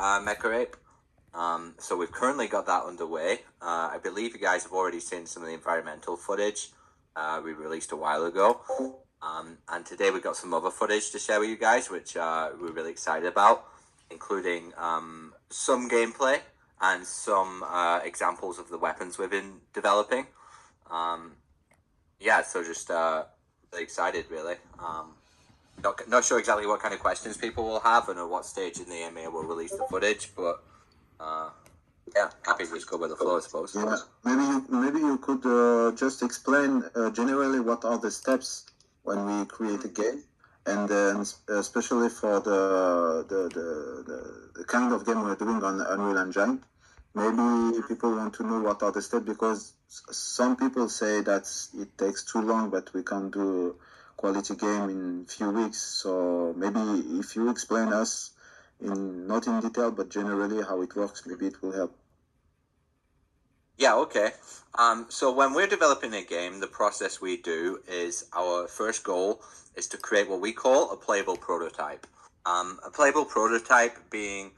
Meka Ape. So we've currently got that underway. I believe you guys have already seen some of the environmental footage we released a while ago. And today we've got some other footage to share with you guys, which we're really excited about, including some gameplay and some examples of the weapons we've been developing. Yeah, so just really excited, really. Not sure exactly what kind of questions people will have and at what stage in the AMA we'll release the footage, but yeah, happy to just go with the flow, I suppose. Yeah, maybe you could just explain generally what are the steps when we create a game, and then especially for the kind of game we're doing on Unreal Engine. Maybe people want to know what are the steps, because some people say that it takes too long, but we can do quality game in few weeks. So maybe if you explain us not in detail, but generally how it works, maybe it will help. Yeah, okay. So when we're developing a game, the process we do is our first goal is to create what we call a playable prototype. A playable prototype being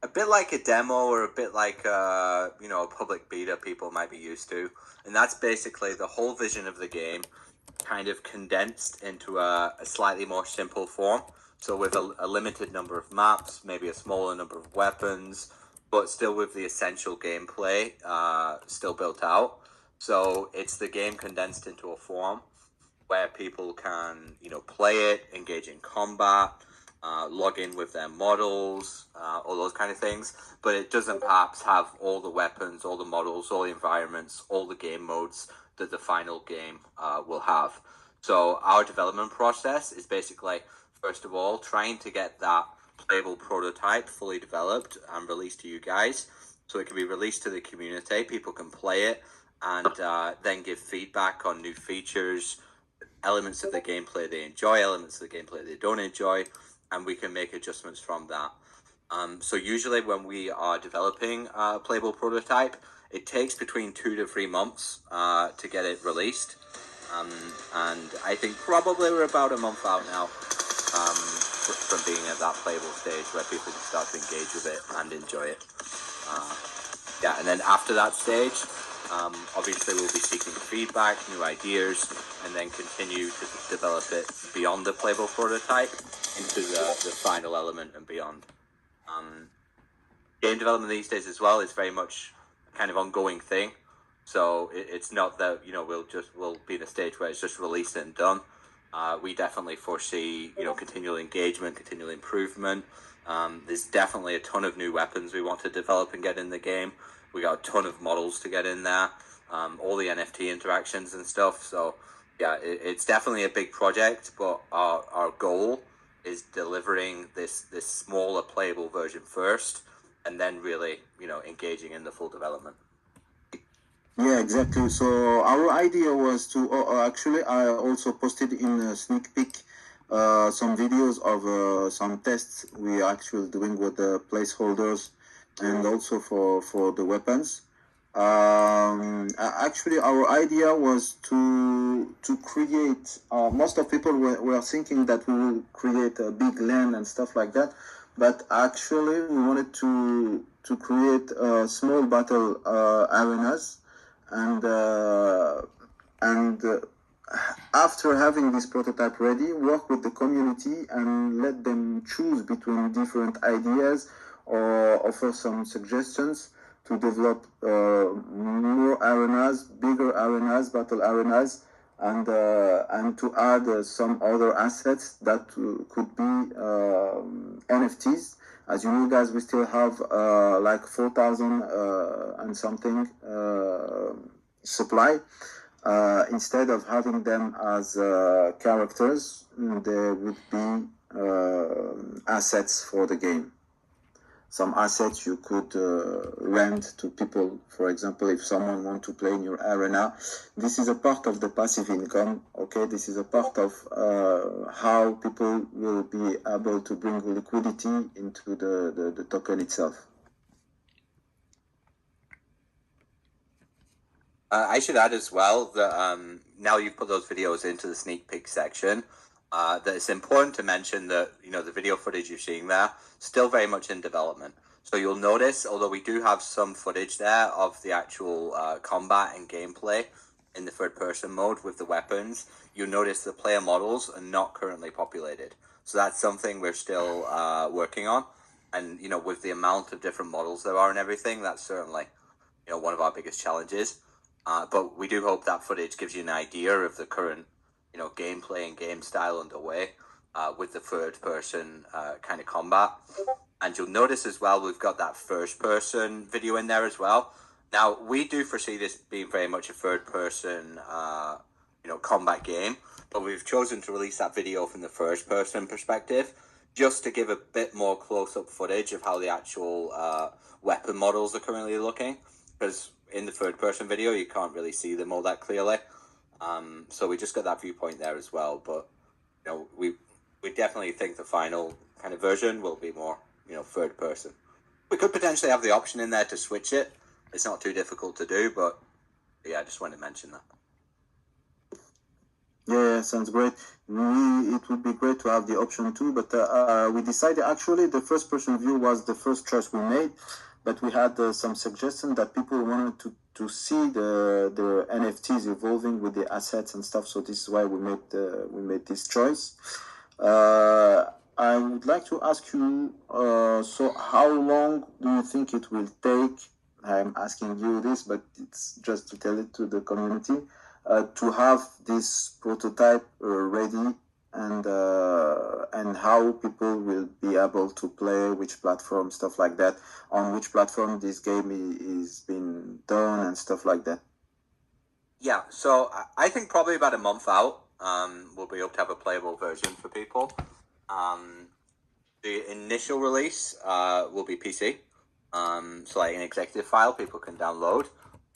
a bit like a demo or a bit like a public beta people might be used to. And that's basically the whole vision of the game kind of condensed into a slightly more simple form. So with a limited number of maps, maybe a smaller number of weapons, but still with the essential gameplay still built out. So it's the game condensed into a form where people can, play it, engage in combat, log in with their models, all those kind of things. But it doesn't perhaps have all the weapons, all the models, all the environments, all the game modes that the final game will have. So our development process is basically, first of all, trying to get that playable prototype fully developed and released to you guys, so it can be released to the community. People can play it and then give feedback on new features, elements of the gameplay they enjoy, elements of the gameplay they don't enjoy, and we can make adjustments from that. So usually when we are developing a playable prototype, it takes between 2 to 3 months to get it released. And I think probably we're about a month out now from being at that playable stage where people can start to engage with it and enjoy it. Yeah, and then after that stage, obviously we'll be seeking feedback, new ideas, and then continue to develop it beyond the playable prototype into the final element and beyond. Game development these days as well is very much a kind of ongoing thing. So it's not that we'll be in a stage where it's just released and done. We definitely foresee continual engagement, continual improvement. There's definitely a ton of new weapons we want to develop and get in the game. We got a ton of models to get in there, all the NFT interactions and stuff. So yeah, it's definitely a big project, but our goal is delivering this smaller playable version first, and then really engaging in the full development. Yeah, exactly. So our idea was to actually I also posted in a sneak peek some videos of some tests we are actually doing with the placeholders and also for the weapons. Actually, our idea was to create. Most of people were thinking that we will create a big land and stuff like that, but actually we wanted to create small battle arenas, and after having this prototype ready, work with the community and let them choose between different ideas or offer some suggestions to develop more arenas, bigger arenas, battle arenas, and to add some other assets that could be NFTs. As you know, guys, we still have like 4,000 and something supply. Instead of having them as characters, they would be assets for the game. Some assets you could rent to people. For example, if someone wants to play in your arena, this is a part of the passive income. Okay, this is a part of how people will be able to bring liquidity into the token itself. I should add as well that now you've put those videos into the sneak peek section, that it's important to mention that the video footage you're seeing there still very much in development. So you'll notice, although we do have some footage there of the actual combat and gameplay in the third-person mode with the weapons, you'll notice the player models are not currently populated. So that's something we're still working on. And, with the amount of different models there are and everything, that's certainly, one of our biggest challenges. But we do hope that footage gives you an idea of the current, gameplay and game style underway with the third-person kind of combat. And you'll notice as well, we've got that first-person video in there as well. Now, we do foresee this being very much a third-person, combat game, but we've chosen to release that video from the first-person perspective, just to give a bit more close-up footage of how the actual weapon models are currently looking, because in the third-person video, you can't really see them all that clearly. So we just got that viewpoint there as well, but, we definitely think the final kind of version will be more, third person. We could potentially have the option in there to switch it. It's not too difficult to do, but yeah, I just wanted to mention that. Yeah, sounds great. It would be great to have the option too, but we decided actually the first person view was the first choice we made, but we had some suggestion that people wanted to see the NFTs evolving with the assets and stuff. So this is why we made this choice. I would like to ask you, so how long do you think it will take? I'm asking you this, but it's just to tell it to the community, to have this prototype ready, and how people will be able to play, which platform, stuff like that, on which platform this game is being done and stuff like that. Yeah, so I think probably about a month out, we'll be able to have a playable version for people. The initial release will be PC, so like an executive file people can download.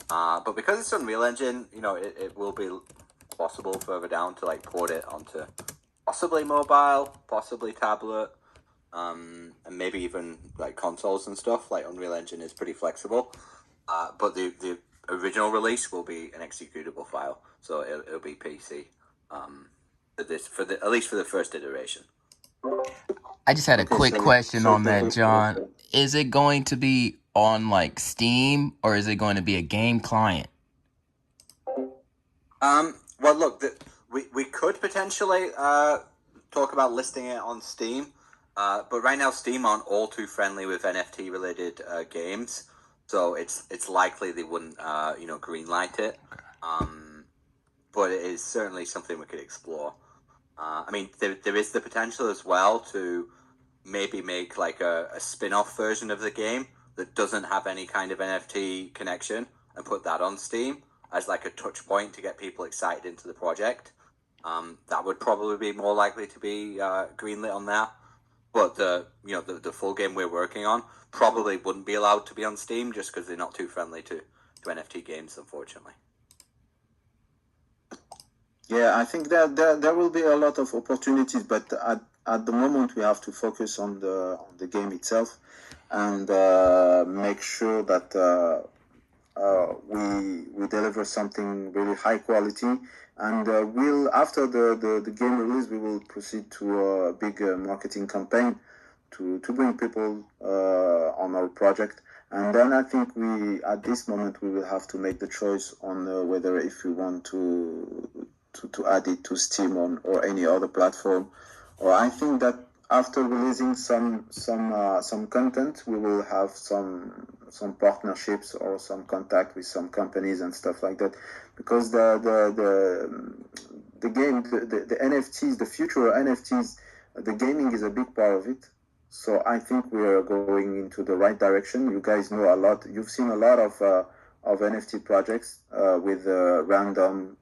But because it's Unreal Engine, it will be possible further down to like port it onto possibly mobile, possibly tablet, and maybe even like consoles and stuff. Like Unreal Engine is pretty flexible. But the original release will be an executable file, so it'll be PC. At least for the first iteration. I just had a quick question on that, okay. John. Is it going to be on like Steam, or is it going to be a game client? Well, look, we could potentially talk about listing it on Steam, but right now Steam aren't all too friendly with NFT related games, so it's likely they wouldn't greenlight it. But it is certainly something we could explore. I mean, there is the potential as well to maybe make like a spin-off version of the game that doesn't have any kind of NFT connection and put that on Steam as like a touch point to get people excited into the project. That would probably be more likely to be greenlit on there. But the full game we're working on probably wouldn't be allowed to be on Steam just because they're not too friendly to NFT games, unfortunately. Yeah, I think that there will be a lot of opportunities, but at the moment we have to focus on the game itself and make sure that we deliver something really high quality. And we'll after the game release, we will proceed to a big marketing campaign to bring people on our project. And then I think at this moment we will have to make the choice on whether if we want to add it to Steam or any other platform. Or I think that after releasing some content, we will have some partnerships or some contact with some companies and stuff like that, because the game, the NFTs, the future NFTs, the gaming is a big part of it. So I think we are going into the right direction. You guys know a lot. You've seen a lot of NFT projects with random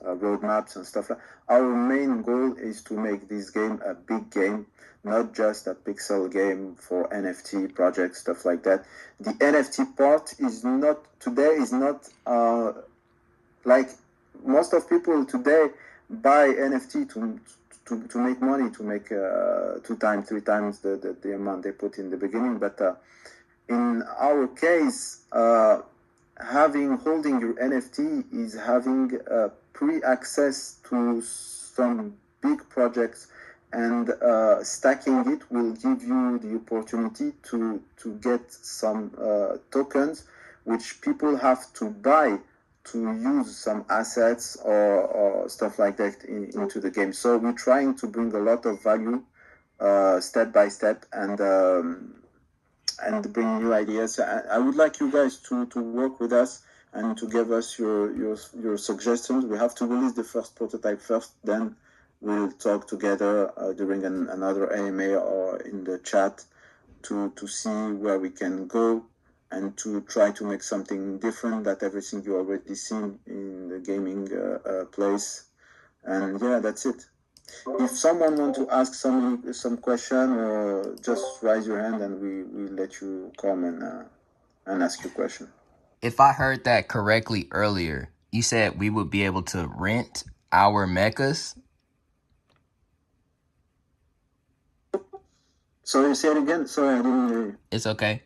roadmaps and stuff. Our main goal is to make this game a big game, not just a pixel game for NFT projects, stuff like that. The NFT part is not like most of people today buy NFT to make money, to make 2 times, 3 times the amount they put in the beginning. But in our case, holding your NFT is having pre-access to some big projects and stacking it will give you the opportunity to get some tokens which people have to buy to use some assets or stuff like that into the game. So we're trying to bring a lot of value step by step and bring new ideas. I would like you guys to work with us and to give us your suggestions. We have to release the first prototype first, then we'll talk together during another AMA or in the chat to see where we can go and to try to make something different than everything you already seen in the gaming place. And yeah, that's it. If someone wants to ask some question, just raise your hand and we let you come and ask your question. If I heard that correctly earlier, you said we would be able to rent our mechas. Sorry, say it again. Sorry, I didn't hear you. It's okay.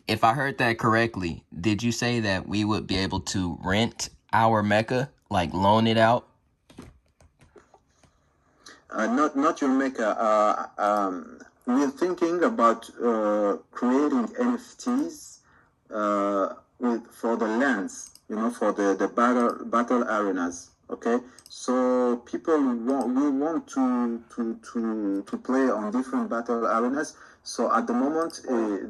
If I heard that correctly, did you say that we would be able to rent our mecha, like loan it out? Not your Meka. We're thinking about creating NFTs for the lands, for the battle arenas. Okay, so people want to play on different battle arenas. So at the moment,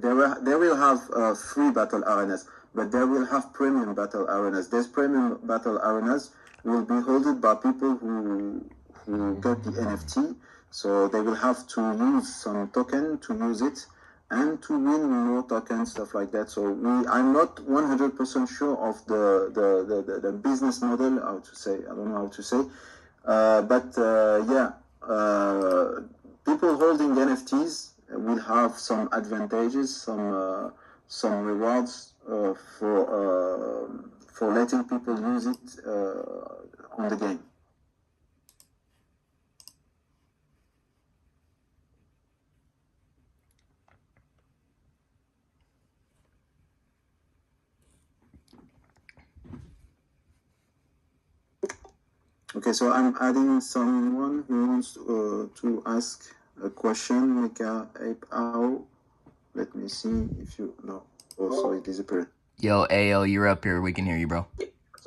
they will have free battle arenas, but they will have premium battle arenas. These premium battle arenas will be held by people who get the NFT, so they will have to use some token to use it and to win more tokens, stuff like that. So I'm not 100% sure of the business model, how to say, I don't know how to say, but people holding NFTs will have some advantages, some rewards for letting people use it on the game. Okay, so I'm adding someone who wants to ask a question. Meka Ape Club. Let me see if you no. Oh, sorry, it disappeared. Yo, AO, you're up here. We can hear you, bro.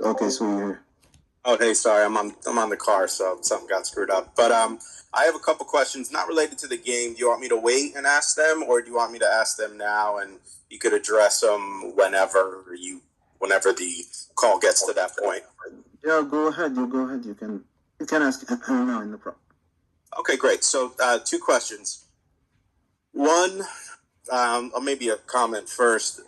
Okay, so you're here. Oh, hey, sorry, I'm on the car, so something got screwed up. But I have a couple questions not related to the game. Do you want me to wait and ask them, or do you want me to ask them now and you could address them whenever the call gets to that point? Yeah, go ahead. You can ask now. No problem. Okay, great. So 2 questions. One, or maybe a comment first.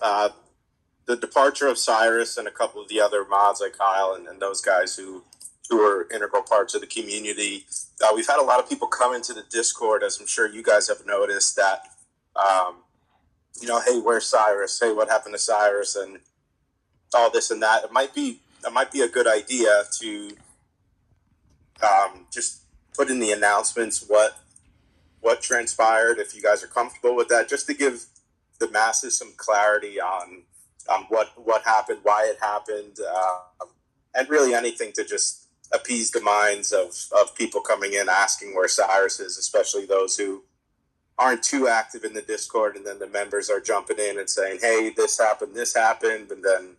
The departure of Cyrus and a couple of the other mods like Kyle and those guys who are integral parts of the community. We've had a lot of people come into the Discord, as I'm sure you guys have noticed, that, hey, where's Cyrus? Hey, what happened to Cyrus? And all this and that. It might be a good idea to just put in the announcements what transpired, if you guys are comfortable with that, just to give the masses some clarity on what happened, why it happened, and really anything to just appease the minds of people coming in asking where Cyrus is, especially those who aren't too active in the Discord, and then the members are jumping in and saying, hey, this happened, and then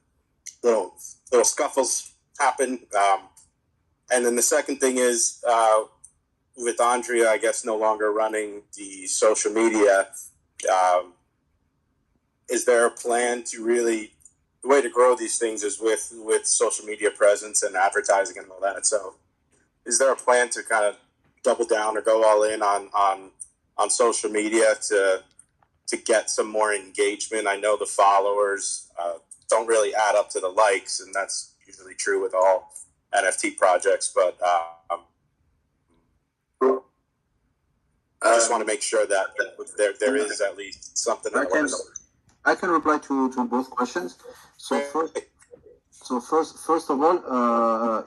little scuffles happen. And then the second thing is, with Andrea, I guess, no longer running the social media, is there a plan to really, the way to grow these things is with social media presence and advertising and all that. So is there a plan to kind of double down or go all in on social media to get some more engagement? I know the followers don't really add up to the likes, and that's usually true with all NFT projects, but I just want to make sure that there is at least something that works. I can reply to both questions. So first of all,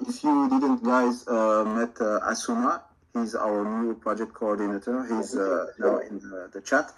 if you didn't guys met Asuna, he's our new project coordinator. He's now in the chat.